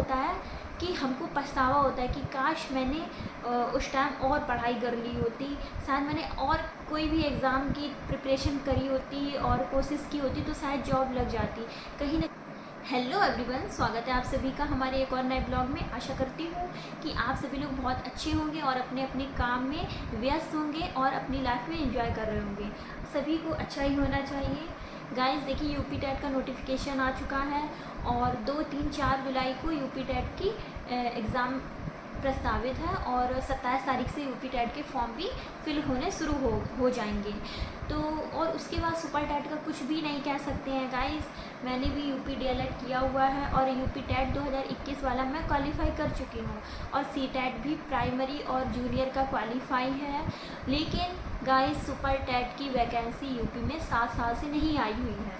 होता है कि हमको पछतावा होता है कि काश मैंने उस टाइम और पढ़ाई कर ली होती, शायद मैंने और कोई भी एग्ज़ाम की प्रिपरेशन करी होती और कोशिश की होती तो शायद जॉब लग जाती कहीं ना। हेलो एवरीवन, स्वागत है आप सभी का हमारे एक और नए ब्लॉग में। आशा करती हूँ कि आप सभी लोग बहुत अच्छे होंगे और अपने अपने काम में व्यस्त होंगे और अपनी लाइफ में एंजॉय कर रहे होंगे। सभी को अच्छा ही होना चाहिए। गाइस देखिए, यूपी टेट का नोटिफिकेशन आ चुका है और 2, 3, 4 जुलाई को यूपी टेट की एग्ज़ाम प्रस्तावित है और 27 तारीख से यूपी टेट के फॉर्म भी फिल होने शुरू हो जाएंगे। तो और उसके बाद सुपर टेट का कुछ भी नहीं कह सकते हैं गाइस। मैंने भी यूपी डीएलएड किया हुआ है और यूपी टेट 2021 वाला मैं क्वालिफाई कर चुकी हूँ और सी टेट भी प्राइमरी और जूनियर का क्वालिफाई है। लेकिन गाइस सुपर टेट की वैकेंसी यूपी में 7 साल से नहीं आई हुई है।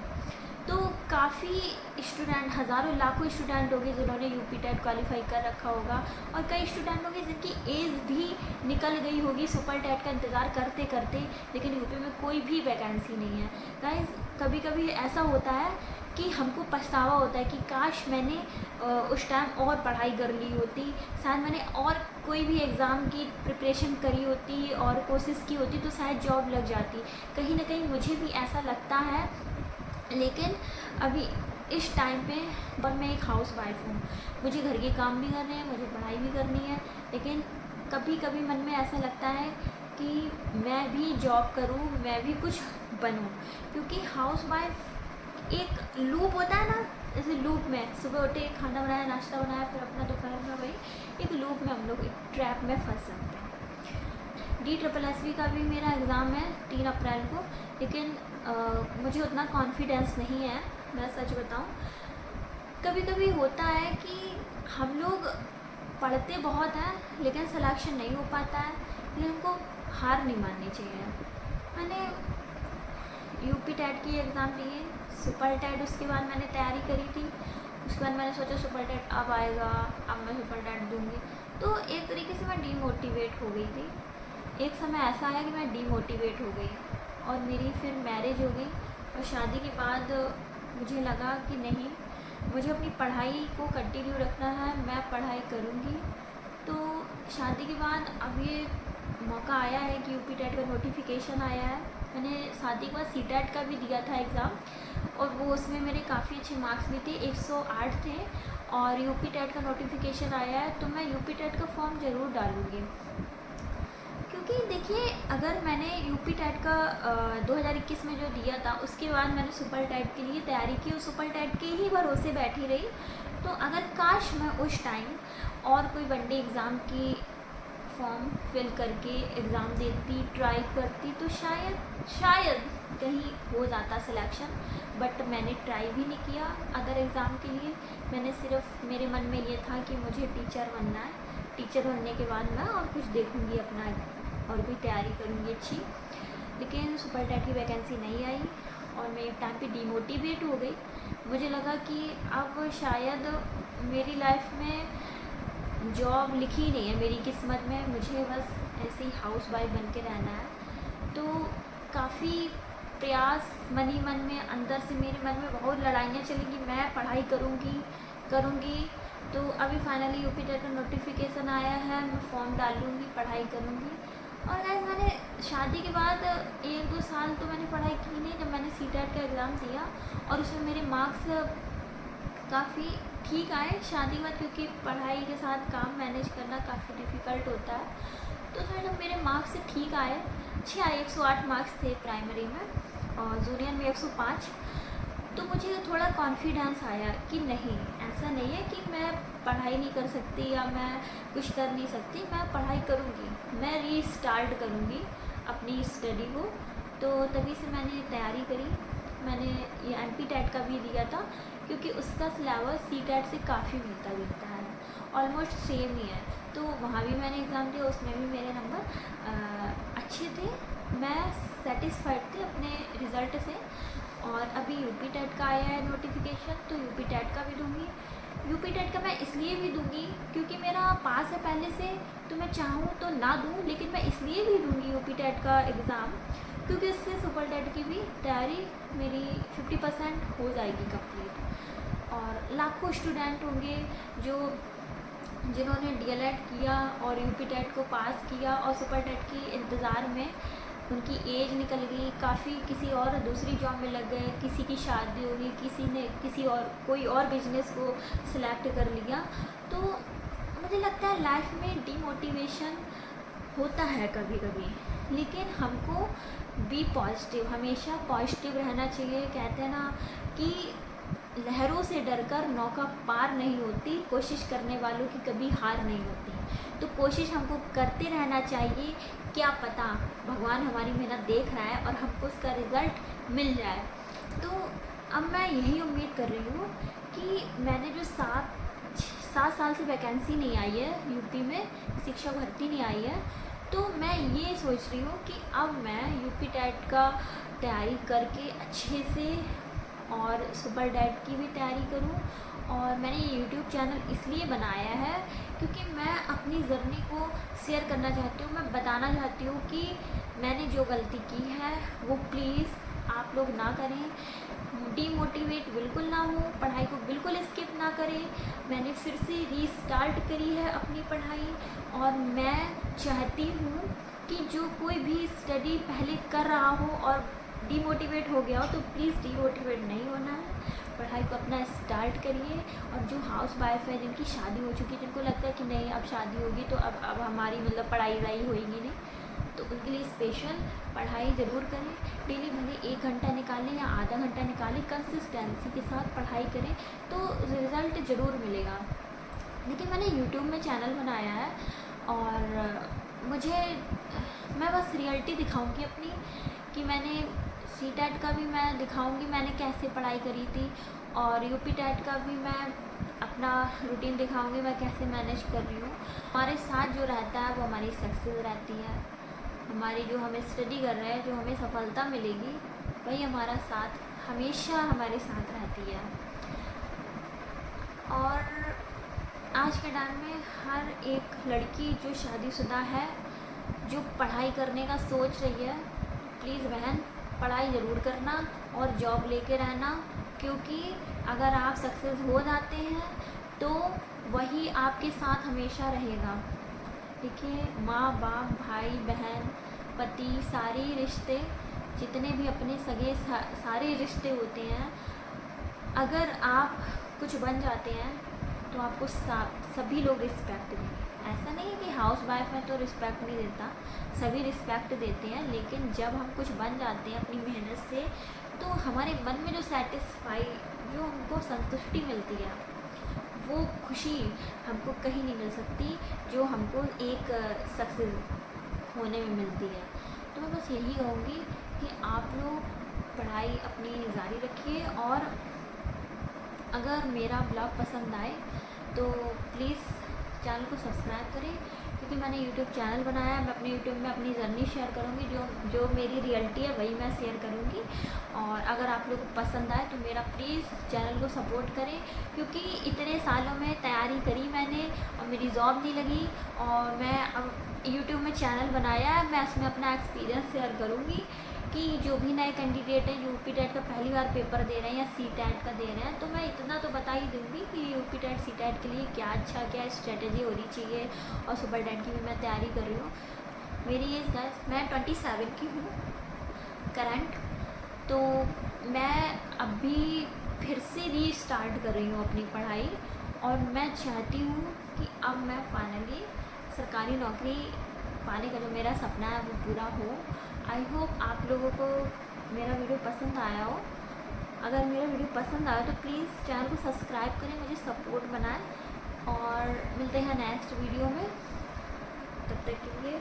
तो काफ़ी स्टूडेंट, हज़ारों लाखों स्टूडेंट होंगे जिन्होंने यूपी टेट क्वालिफाई कर रखा होगा और कई स्टूडेंट होंगे जिनकी एज भी निकल गई होगी सुपर टेट का इंतज़ार करते करते, लेकिन यूपी में कोई भी वैकेंसी नहीं है। गाइस कभी कभी ऐसा होता है कि हमको पछतावा होता है कि काश मैंने उस टाइम और पढ़ाई कर ली होती, शायद मैंने और कोई भी एग्ज़ाम की प्रिपरेशन करी होती और कोशिश की होती तो शायद जॉब लग जाती। कहीं ना कहीं मुझे भी ऐसा लगता है, लेकिन अभी इस टाइम पे और मैं एक हाउस वाइफ हूँ, मुझे घर के काम भी करने हैं, मुझे पढ़ाई भी करनी है। लेकिन कभी कभी मन में ऐसा लगता है कि मैं भी जॉब करूँ, मैं भी कुछ बनूँ, क्योंकि हाउस वाइफ एक लूप होता है ना, जैसे लूप में सुबह उठे, खाना बनाया, नाश्ता बनाया, फिर अपना दोपहर में वही एक लूप में हम लोग एक ट्रैप में फंस सकते हैं। DSSB का भी मेरा एग्ज़ाम है 3 अप्रैल को, लेकिन मुझे उतना कॉन्फिडेंस नहीं है, मैं सच बताऊं। कभी कभी होता है कि हम लोग पढ़ते बहुत हैं लेकिन सिलेक्शन नहीं हो पाता है, लेकिन हमको हार नहीं माननी चाहिए। मैंने यूपी टेट की एग्ज़ाम दिए, सुपर टेट उसके बाद मैंने तैयारी करी थी। उसके बाद मैंने सोचा सुपर टेट अब आएगा, अब मैं सुपर टेट दूँगी, तो एक तरीके से मैं डीमोटिवेट हो गई थी। एक समय ऐसा आया कि मैं डीमोटिवेट हो गई और मेरी फिर मैरिज हो गई और शादी के बाद मुझे लगा कि नहीं, मुझे अपनी पढ़ाई को कंटिन्यू रखना है, मैं पढ़ाई करूँगी। तो शादी के बाद अब ये मौका आया है कि यूपी टेट का नोटिफिकेशन आया है। मैंने शादी के बाद सी टेट का भी दिया था एग्ज़ाम और वो उसमें मेरे काफ़ी अच्छे मार्क्स भी थे, 108 थे। और यूपी टेट का नोटिफिकेशन आया है तो मैं यूपी टेट का फॉर्म ज़रूर डालूँगी, क्योंकि देखिए अगर मैंने यूपी टेट का 2021 में जो दिया था उसके बाद मैंने सुपर टेट के लिए तैयारी की और सुपर टेट के ही भरोसे बैठी रही, तो अगर काश मैं उस टाइम और कोई वनडे एग्ज़ाम की फॉर्म फिल करके एग्ज़ाम देती, ट्राई करती, तो शायद कहीं हो जाता सिलेक्शन। बट मैंने ट्राई भी नहीं किया अदर एग्ज़ाम के लिए। मैंने सिर्फ, मेरे मन में ये था कि मुझे टीचर बनना है, टीचर बनने के बाद मैं और कुछ देखूँगी अपना और कोई तैयारी करूँगी अच्छी। लेकिन सुपर टेट की वैकेंसी नहीं आई और मैं एक टाइम पे डीमोटिवेट हो गई। मुझे लगा कि अब शायद मेरी लाइफ में जॉब लिखी नहीं है मेरी किस्मत में, मुझे बस ऐसे ही हाउस वाइफ बन के रहना है। तो काफ़ी प्रयास मन ही मन में, अंदर से मेरे मन में बहुत लड़ाइयाँ चली कि मैं पढ़ाई करूँगी। तो अभी फाइनली यूपी टेट का नोटिफिकेशन आया है, मैं फॉर्म डालूँगी, पढ़ाई करूँगी। और गाइस मैंने शादी के बाद 1-2 साल तो मैंने पढ़ाई की नहीं। जब मैंने सी टेट का एग्ज़ाम दिया और उसमें मेरे मार्क्स काफ़ी ठीक आए शादी के बाद, क्योंकि पढ़ाई के साथ काम मैनेज करना काफ़ी डिफ़िकल्ट होता है। तो जब मेरे मार्क्स ठीक आए, अच्छे आए, 108 मार्क्स थे प्राइमरी में और जूनियर में 105, तो मुझे थोड़ा कॉन्फिडेंस आया कि नहीं, ऐसा नहीं है कि मैं पढ़ाई नहीं कर सकती या मैं कुछ कर नहीं सकती, मैं पढ़ाई करूँगी, मैं रीस्टार्ट करूँगी अपनी स्टडी को। तो तभी से मैंने तैयारी करी। मैंने ये MP टेट का भी दिया था, क्योंकि उसका सिलेबस सी टेट से काफ़ी मिलता जुलता है, ऑलमोस्ट सेम ही है। तो वहाँ भी मैंने एग्ज़ाम दिया, उसमें भी मेरे नंबर अच्छे थे, मैं सेटिस्फाइड थी अपने रिज़ल्ट से। और अभी यूपी टेट का आया है नोटिफिकेशन, तो यूपी टेट का भी दूँगी। यूपी टेट का मैं इसलिए भी दूँगी क्योंकि मेरा पास है पहले से, तो मैं चाहूँ तो ना दूँ, लेकिन मैं इसलिए भी दूँगी यूपी टेट का एग्ज़ाम क्योंकि इससे सुपर टेट की भी तैयारी मेरी 50% हो जाएगी कंप्लीट। और लाखों स्टूडेंट होंगे जो जिन्होंने डीएलएड किया और यूपी टेट को पास किया और सुपर टेट की इंतज़ार में उनकी एज निकल गई, काफ़ी किसी और दूसरी जॉब में लग गए, किसी की शादी हो गई, किसी ने किसी और कोई और बिजनेस को सिलेक्ट कर लिया। तो मुझे लगता है लाइफ में डीमोटिवेशन होता है कभी कभी, लेकिन हमको बी पॉजिटिव, हमेशा पॉजिटिव रहना चाहिए। कहते हैं ना कि लहरों से डरकर नौका पार नहीं होती, कोशिश करने वालों की कभी हार नहीं होती। तो कोशिश हमको करते रहना चाहिए, क्या पता भगवान हमारी मेहनत देख रहा है और हमको उसका रिज़ल्ट मिल जाए। तो अब मैं यही उम्मीद कर रही हूँ कि मैंने जो 7 साल से वैकेंसी नहीं आई है यूपी में, शिक्षक भर्ती नहीं आई है, तो मैं ये सोच रही हूँ कि अब मैं यूपी टेट का तैयारी करके अच्छे से और सुपर टेट की भी तैयारी करूँ। और मैंने ये यूट्यूब चैनल इसलिए बनाया है क्योंकि मैं अपनी जर्नी को शेयर करना चाहती हूँ, मैं बताना चाहती हूँ कि मैंने जो गलती की है वो प्लीज़ आप लोग ना करें, डीमोटिवेट बिल्कुल ना हो, पढ़ाई को बिल्कुल स्किप ना करें। मैंने फिर से रीस्टार्ट करी है अपनी पढ़ाई और मैं चाहती हूँ कि जो कोई भी स्टडी पहले कर रहा हो और डीमोटिवेट हो गया हो तो प्लीज़ डीमोटिवेट नहीं होना है, पढ़ाई को अपना स्टार्ट करिए। और जो हाउस वाइफ है, जिनकी शादी हो चुकी है, जिनको लगता है कि नहीं अब शादी होगी तो अब हमारी मतलब पढ़ाई वढ़ाई होएगी नहीं, तो उनके लिए स्पेशल पढ़ाई ज़रूर करें। डेली भले 1 घंटा निकालें या आधा घंटा निकालें, कंसिस्टेंसी के साथ पढ़ाई करें तो रिज़ल्ट ज़रूर मिलेगा। देखिए मैंने यूट्यूब में चैनल बनाया है और मैं बस रियलिटी दिखाऊंगी अपनी, कि मैंने सी टेट का भी मैं दिखाऊंगी मैंने कैसे पढ़ाई करी थी, और यूपी टेट का भी मैं अपना रूटीन दिखाऊंगी मैं कैसे मैनेज कर रही हूँ। हमारे साथ जो रहता है वो हमारी सक्सेस रहती है, हमारी जो हमें स्टडी कर रहे हैं, जो हमें सफलता मिलेगी वही हमारा साथ हमेशा हमारे साथ रहती है। और आज के टाइम में हर एक लड़की जो शादीशुदा है, जो पढ़ाई करने का सोच रही है, प्लीज़ बहन पढ़ाई ज़रूर करना और जॉब लेके रहना, क्योंकि अगर आप सक्सेस हो जाते हैं तो वही आपके साथ हमेशा रहेगा। देखिए माँ बाप, भाई बहन, पति, सारे रिश्ते, जितने भी अपने सगे सारे रिश्ते होते हैं, अगर आप कुछ बन जाते हैं तो आपको सभी लोग रिस्पेक्ट देंगे। ऐसा नहीं है कि हाउस वाइफ है तो रिस्पेक्ट नहीं देता, सभी रिस्पेक्ट देते हैं, लेकिन जब हम कुछ बन जाते हैं अपनी मेहनत से तो हमारे मन में जो जो हमको संतुष्टि मिलती है, वो खुशी हमको कहीं नहीं मिल सकती जो हमको एक सक्सेस होने में मिलती है। तो मैं बस यही कहूँगी कि आप लोग पढ़ाई अपनी जारी रखिए, और अगर मेरा ब्लॉग पसंद आए तो प्लीज़ चैनल को सब्सक्राइब करें, क्योंकि मैंने यूट्यूब चैनल बनाया है। मैं अपने यूट्यूब में अपनी जर्नी शेयर करूँगी, जो मेरी रियलिटी है वही मैं शेयर करूँगी। और अगर आप लोग को पसंद आए तो मेरा प्लीज़ चैनल को सपोर्ट करें, क्योंकि इतने सालों में तैयारी करी मैंने और मेरी जॉब नहीं लगी, और मैं अब यूट्यूब में चैनल बनाया है, मैं उसमें अपना एक्सपीरियंस शेयर करूँगी कि जो भी नए कैंडिडेट हैं यूपी टेट का पहली बार पेपर दे रहे हैं या सी टेट का दे रहे हैं, तो मैं इतना तो बता ही दूँगी कि यूपी टेट सी टेट के लिए क्या स्ट्रेटजी होनी चाहिए, और सुपर टेट की भी मैं तैयारी कर रही हूँ। मेरी एज गाइस, मैं 27 की हूँ करंट, तो मैं अभी फिर से रीस्टार्ट कर रही हूँ अपनी पढ़ाई, और मैं चाहती हूँ कि अब मैं फाइनली सरकारी नौकरी पाने का जो मेरा सपना है वो पूरा हो। आई होप आप लोगों को मेरा वीडियो पसंद आया हो। अगर मेरा वीडियो पसंद आया तो प्लीज़ चैनल को सब्सक्राइब करें, मुझे सपोर्ट बनाएं, और मिलते हैं नेक्स्ट वीडियो में। तब तक के लिए